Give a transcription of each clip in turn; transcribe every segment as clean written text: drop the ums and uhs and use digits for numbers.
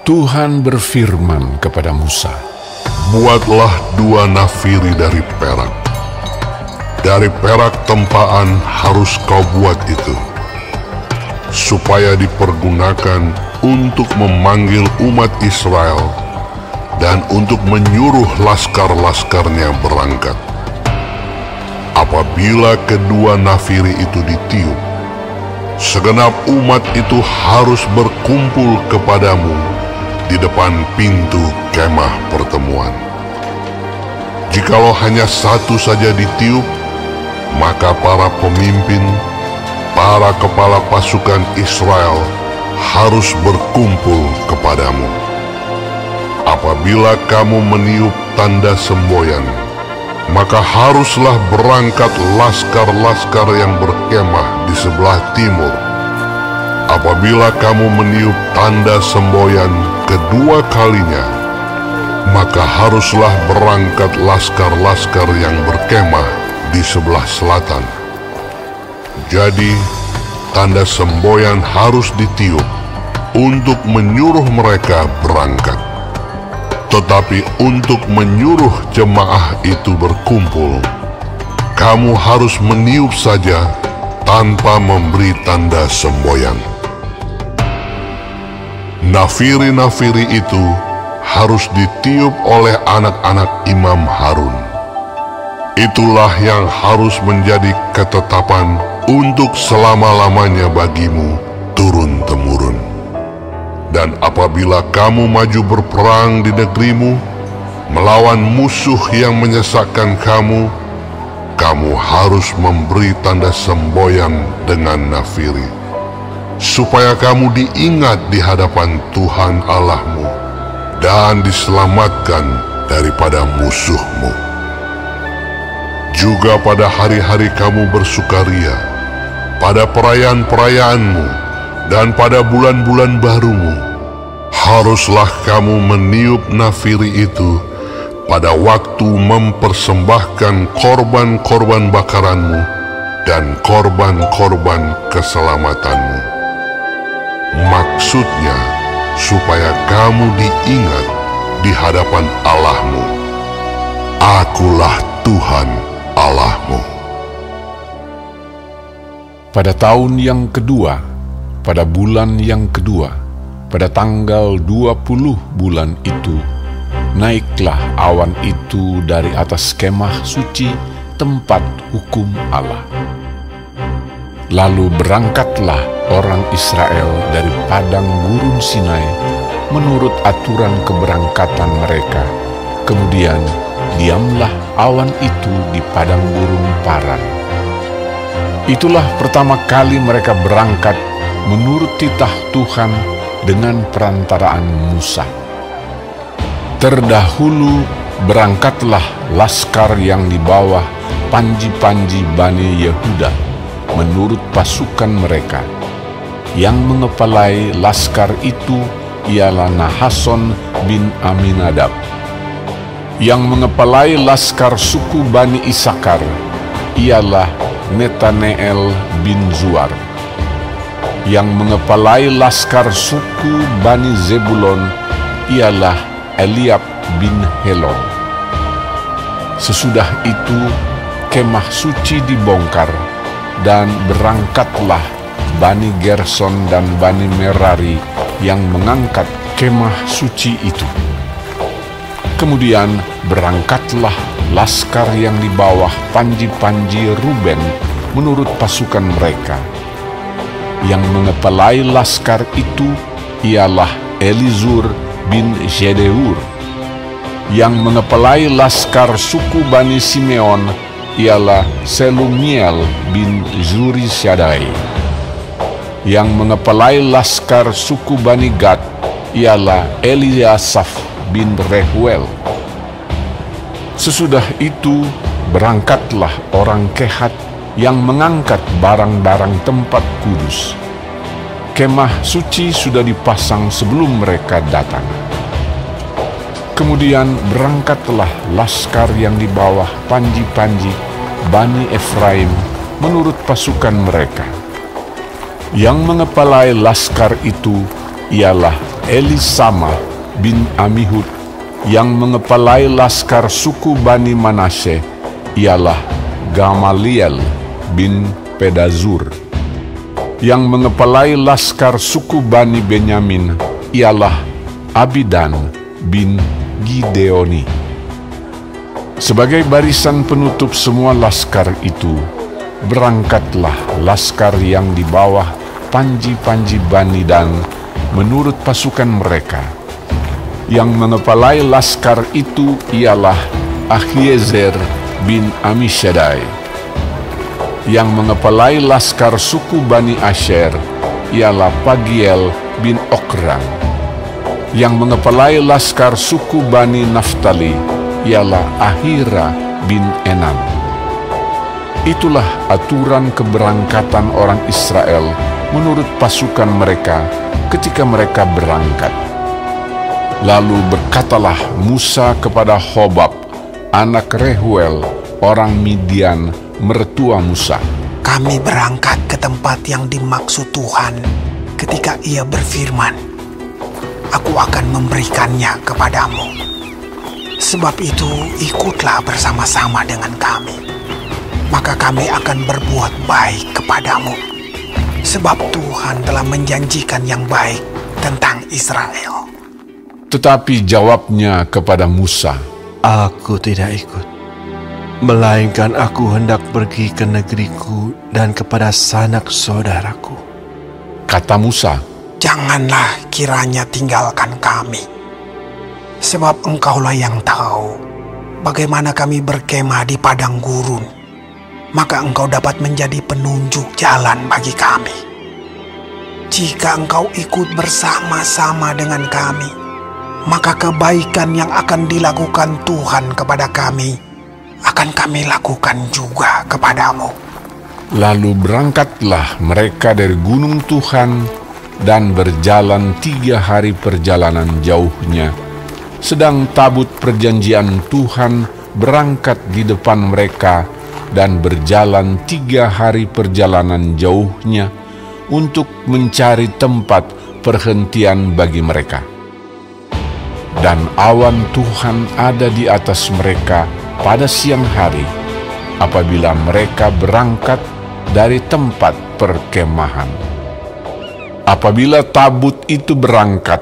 Tuhan berfirman kepada Musa, "Buatlah 2 nafiri dari perak. Dari perak tempaan harus kau buat itu, supaya dipergunakan untuk memanggil umat Israel dan untuk menyuruh laskar-laskarnya berangkat. Apabila kedua nafiri itu ditiup, segenap umat itu harus berkumpul kepadamu di depan pintu kemah pertemuan. Jikalau hanya satu saja ditiup, maka para pemimpin, para kepala pasukan Israel harus berkumpul kepadamu. Apabila kamu meniup tanda semboyan, maka haruslah berangkat laskar-laskar yang berkemah di sebelah timur. Apabila kamu meniup tanda semboyan kedua kalinya, maka haruslah berangkat laskar-laskar yang berkemah di sebelah selatan. Jadi, tanda semboyan harus ditiup untuk menyuruh mereka berangkat. Tetapi untuk menyuruh jemaah itu berkumpul, kamu harus meniup saja tanpa memberi tanda semboyan. Nafiri-nafiri itu harus ditiup oleh anak-anak Imam Harun. Itulah yang harus menjadi ketetapan untuk selama-lamanya bagimu turun-temurun. Dan apabila kamu maju berperang di negerimu, melawan musuh yang menyesakkan kamu, kamu harus memberi tanda semboyan dengan nafiri, supaya kamu diingat di hadapan Tuhan Allahmu dan diselamatkan daripada musuhmu. Juga pada hari-hari kamu bersukaria, pada perayaan-perayaanmu, dan pada bulan-bulan barumu, haruslah kamu meniup nafiri itu pada waktu mempersembahkan korban-korban bakaranmu dan korban-korban keselamatanmu. Maksudnya, supaya kamu diingat di hadapan Allahmu. Akulah Tuhan Allahmu. pada tahun yang kedua, pada bulan yang kedua, pada tanggal 20 bulan itu, naiklah awan itu dari atas kemah suci tempat hukum Allah. Lalu berangkatlah orang Israel dari padang gurun Sinai menurut aturan keberangkatan mereka. Kemudian diamlah awan itu di padang gurun Paran. Itulah pertama kali mereka berangkat menurut titah Tuhan dengan perantaraan Musa. Terdahulu berangkatlah laskar yang di bawah panji-panji Bani Yehuda menurut pasukan mereka. Yang mengepalai laskar itu ialah Nahason bin Aminadab. Yang mengepalai laskar suku Bani Isakar ialah Netaneel bin Zuar. Yang mengepalai laskar suku Bani Zebulon ialah Eliab bin Helon. Sesudah itu kemah suci dibongkar, dan berangkatlah Bani Gerson dan Bani Merari yang mengangkat kemah suci itu. Kemudian berangkatlah laskar yang di bawah panji-panji Ruben menurut pasukan mereka. Yang mengepalai laskar itu ialah Elizur bin Jedeur. Yang mengepalai laskar suku Bani Simeon ialah Selumiel bin Zurisyadai. Yang mengepalai laskar suku Bani Gad ialah Eliasaf bin Rehuel. Sesudah itu berangkatlah orang Kehat yang mengangkat barang-barang tempat kudus. Kemah suci sudah dipasang sebelum mereka datang. Kemudian berangkatlah laskar yang di bawah panji-panji Bani Efraim menurut pasukan mereka. Yang mengepalai laskar itu ialah Elisama bin Amihud. Yang mengepalai laskar suku Bani Manasye ialah Gamaliel bin Pedazur. Yang mengepalai laskar suku Bani Benyamin ialah Abidan bin Gideoni. Sebagai barisan penutup semua laskar itu, berangkatlah laskar yang di bawah panji-panji Bani Dan menurut pasukan mereka. Yang mengepalai laskar itu ialah Ahiezer bin Amishadai. Yang mengepalai laskar suku Bani Asher ialah Pagiel bin Okran. Yang mengepalai laskar suku Bani Naftali ialah Ahira bin Enan. Itulah aturan keberangkatan orang Israel menurut pasukan mereka ketika mereka berangkat. Lalu berkatalah Musa kepada Hobab, anak Rehuel, orang Midian, mertua Musa. Kami berangkat ke tempat yang dimaksud Tuhan ketika Ia berfirman, "Aku akan memberikannya kepadamu." Sebab itu ikutlah bersama-sama dengan kami, maka kami akan berbuat baik kepadamu. Sebab Tuhan telah menjanjikan yang baik tentang Israel. Tetapi jawabnya kepada Musa, "Aku tidak ikut, melainkan aku hendak pergi ke negeriku dan kepada sanak saudaraku." Kata Musa, "Janganlah kiranya tinggalkan kami, sebab Engkaulah yang tahu bagaimana kami berkemah di padang gurun. Maka Engkau dapat menjadi penunjuk jalan bagi kami. Jika Engkau ikut bersama-sama dengan kami, maka kebaikan yang akan dilakukan Tuhan kepada kami akan kami lakukan juga kepadamu." Lalu berangkatlah mereka dari gunung Tuhan dan berjalan 3 hari perjalanan jauhnya, sedang tabut perjanjian Tuhan berangkat di depan mereka dan berjalan 3 hari perjalanan jauhnya untuk mencari tempat perhentian bagi mereka. Dan awan Tuhan ada di atas mereka pada siang hari apabila mereka berangkat dari tempat perkemahan. Apabila tabut itu berangkat,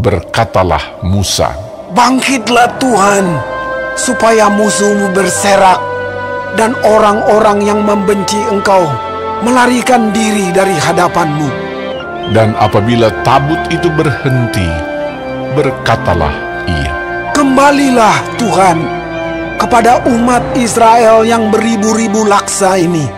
berkatalah Musa, "Bangkitlah Tuhan, supaya musuhmu berserak dan orang-orang yang membenci Engkau melarikan diri dari hadapanmu." Dan apabila tabut itu berhenti, berkatalah ia, "Kembalilah Tuhan kepada umat Israel yang beribu-ribu laksa ini,